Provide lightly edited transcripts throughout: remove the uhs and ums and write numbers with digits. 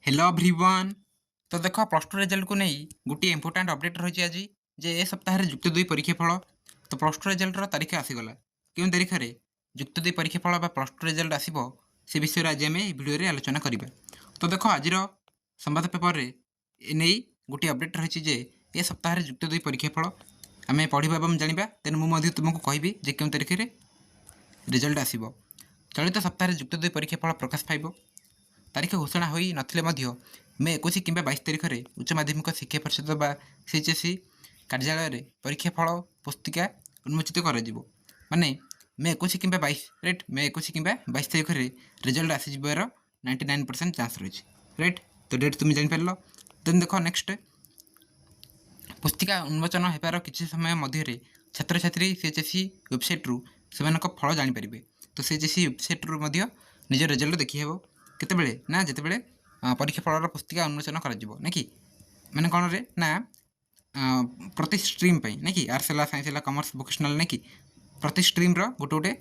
Hello everyone. तो देख plus two result को नहीं गोटे इंपोर्टाट अपडेट रही आज जे ए सप्ताह युक्त दुई परीक्षा फल। तो प्लस टू रिजल्ट तारीख आसीगला क्यों तारीख में युक्त दुई परीक्षा फल प्लस टू रिजल्ट आसो से विषय आज आम भिडियो आलोचना करवा। तो देख आज संवाद पेपर नहीं गोटे अपडेट रही जे ए सप्ताह युक्त दुई परीक्षा फल आम पढ़ा और जाना। तेणु मुझे तुमको कहबी जे क्यों तारीख में रिजल्ट आसो। चलित सप्ताह युक्त दुई परीक्षा फल प्रकाश पाइब। तारीख घोषणा हो नथिले मे 21 कि 22 तारीख में उच्च माध्यमिक शिक्षा परिषद बा सीएचएससी कार्यालय परीक्षा फल पुस्तिका उन्मोचित कर माने मे 21 कि 22 राइट मे 21 कि 22 तारीख में रिजल्ट आसीबार 99% चांस रही राइट। तो डेट तुम जापर। देन देख नेक्स्ट पुस्तिका उन्मोचन होबार किसी समय मध्य छात्र छात्री सीएचएससी वेबसाइट से फल जापर। तो सीएचएससी वेबसाइट निज रिजल्ट देखी हे केतबेले ना जितेबले परीक्षा फल पुस्तिका उन्मोचन कर कि मैंने कौन रे ना प्रति स्ट्रीम ना कि आर्ट्स है साइंस है कमर्स वोकेशनल ना कि प्रति स्ट्रीम गोटे गोटे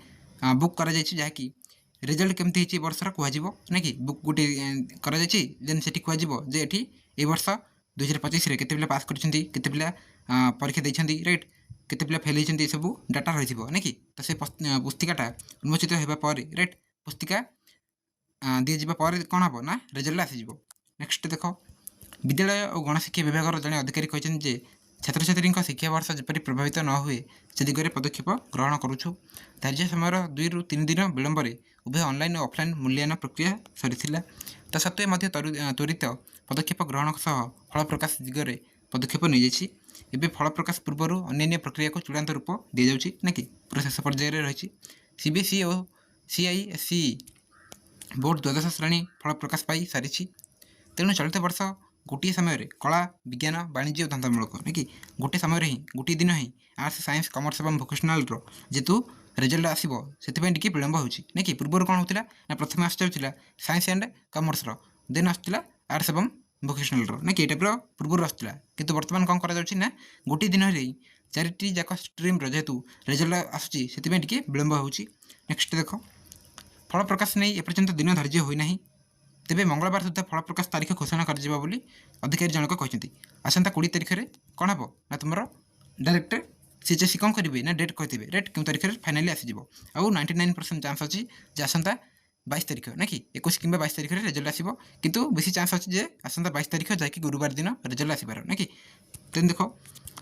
बुक कर जहाँकि रिजल्ट केमती वर्षर कह ना कि बुक गोटे कर देन से कह ये वर्ष 2025 केते पास कर परीक्षा देती राइट केते फेल होती सब डाटा रही ना कि। तो से पुस्तिकाटा उन्मोचित होगापर राइट पुस्तिका दी जापर कौन हम ना रिजल्ट आसीज। नेक्स्ट देख विद्यालय और गणशिक्षा विभाग जड़े अधिकारी कहते छात्र छात्री शिक्षा वर्ष जपरी प्रभावित न हुए से दिगरे पदक्षेप ग्रहण करुछु। धार्य समय 2 ରୁ 3 दिन विलंब उभय ऑनलाइन और ऑफलाइन मूल्यांकन प्रक्रिया सरी तत्वे त्वरित पदक्षेप ग्रहण सह फल प्रकाश दिगरे पदक्षेप नहीं जाए। फल प्रकाश पूर्व अन्य प्रक्रिया को चूड़ांत रूप दी जाऊँगी ना कि पूरा शेष पर्यायर रही। सीबीएसई और सीआईएसई बोर्ड द्वादश श्रेणी फल प्रकाश पाई सारी। तेणु चलित वर्ष गोटे समय कला विज्ञान वाणिज्य और धंदामूलक ना कि गोटे समय ही गोटे दिन ही आर्ट्स साइंस कमर्स और वोकेशनल जेतु रिजल्ट आसो से विलंब हो कि पूर्व कौन होता ना प्रथम आसला साइंस एंड कमर्स देन आसला आर्ट्स और वोकेशनल ना कि टाइप पूर्व आसला कि बर्तमान कौन कर गोटे दिन चारिटी जाक स्ट्रीम जेहेतु रिजल्ट आसूँ से विलंब हो। नेक्स्ट देख फल प्रकाश नहीं एपर्यंत दिन धार्य होना तेरे मंगलवार सुधा फल प्रकाश तारीख घोषणा कर अधिकारी जनक कहते आसंता 20 तारीख में कौन हम ना तुम डायरेक्ट सीएचएससी कौन करेंगे ना डेट कहते राइट क्यों तारीख में फाइनाली आसीज आउ 99% चांस अच्छी आसंता 22 तारीख ना कि 21 कि 22 तारीख में रिजल्ट आसो किंतु बेसी चांस अच्छी जे आसंता 22 तारीख जाकि गुरुवार दिन रिजल्ट आसपार ना कि। तेन देख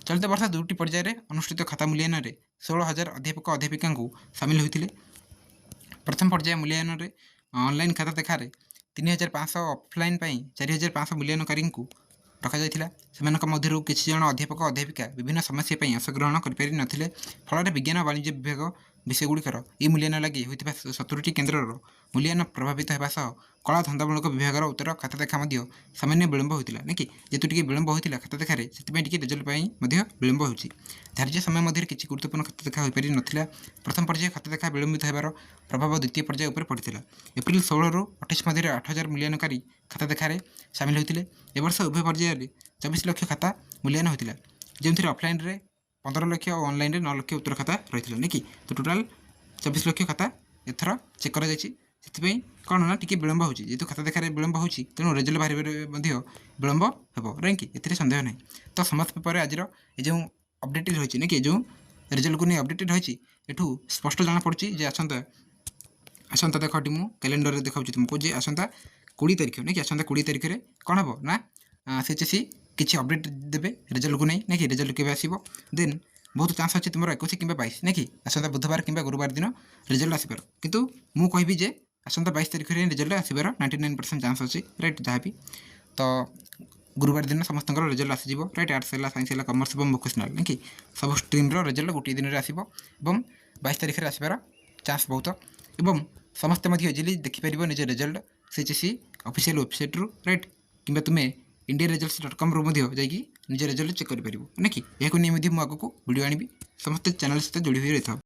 चलित वर्ष 2टी पर्यायर अनुष्ठित खाता मूल्यांकन 16,000 अध्यापक अध्यापिका सामिल होते। प्रथम पर्याय मूल्यांकन ऑनलाइन खाता देखार 3,500 ऑफलाइन 4,500 मूल्यांकनकारी रखा से किसी जन अध्यापक अध्यापिका विभिन्न समस्या अंशग्रहण कर फल विज्ञान और वाणिज्य विभाग विषयगुड़िकर ई मूल्यांकन लगी होता 70टी केन्द्र मूल्यांकन प्रभावित होगा सह कला धंदामूलक विभाग उत्तर खाता देखा सामान्य विलंब होता ना कि जेतु टी विलंब होता खाता देखार से रिजल्ट विलंब हो। धार्य समय मध्य किसी गुरुत्वपूर्ण खाता देखा हो पारि नाला। प्रथम पर्याय खाता देखा विलंबित होबार प्रभाव द्वितीय पर्याय उपर पड़ा। एप्रिल 16 ରୁ 28 मध्य 8,000 मूल्यांकनकारी खाता देखार सामिल होते। एवर्ष उभय पर्यायर 24 लाख खाता मूल्यांकन होता जो ऑफलाइन 15 लाख और ऑनलाइन 9 लाख उत्तर खाता रही ना कि। तो टोटाल 24 लाख खाता एथर चेक कर कौन ना टी विलंब हो जेहतु खाता देखार विलंब हो तेणु रिजल्ट बाहर विलंब हो रही कि ए सन्देह नहीं। तो समाज पेपर आज जो अपडेट रही ना कि जो रिजल्ट को नहीं अपडेटेड रही एठू स्पष्ट जना पड़ी जे आसंता देख मुझे कैलेंडर देखा तुमको जे आसंता 20 तारीख ना कि आसंता 20 तारीख में कौन हम ना सीएचएससी किसी अपडेट देवे रिजल्ट को नहीं ना कि रिजल्ट के आसो देन बहुत चांस अच्छी तुम 21 कि 22 ना कि आसंता बुधवार कि गुरुवार दिन रिजल्ट आसपार किंतु मु कहबी जे आसंता 22 तारीख में रिजल्ट आसबार 99% चांस अच्छी राइट जहाँ भी। तो गुरुवार दिन समस्त रिजल्ट आसीज राइट आर्ट्स है साइंस है कमर्स और वोकेशनल ना कि सब स्ट्रीम रिजल्ट गोटे दिन में आसो 22 तारीख में आसबार चांस बहुत एवं समस्ते इजिली देखिपर निज रिजल्ट सीएचएससी ऑफिशियल वेबसाइट राइट कि तुम्हें indiaresults.com जाकि निज रिजल्ट चेक कर ना कि यह नहीं मुझे आगे वीडियो आनी समस्त चैनल सहित जोड़ी हुई रही था।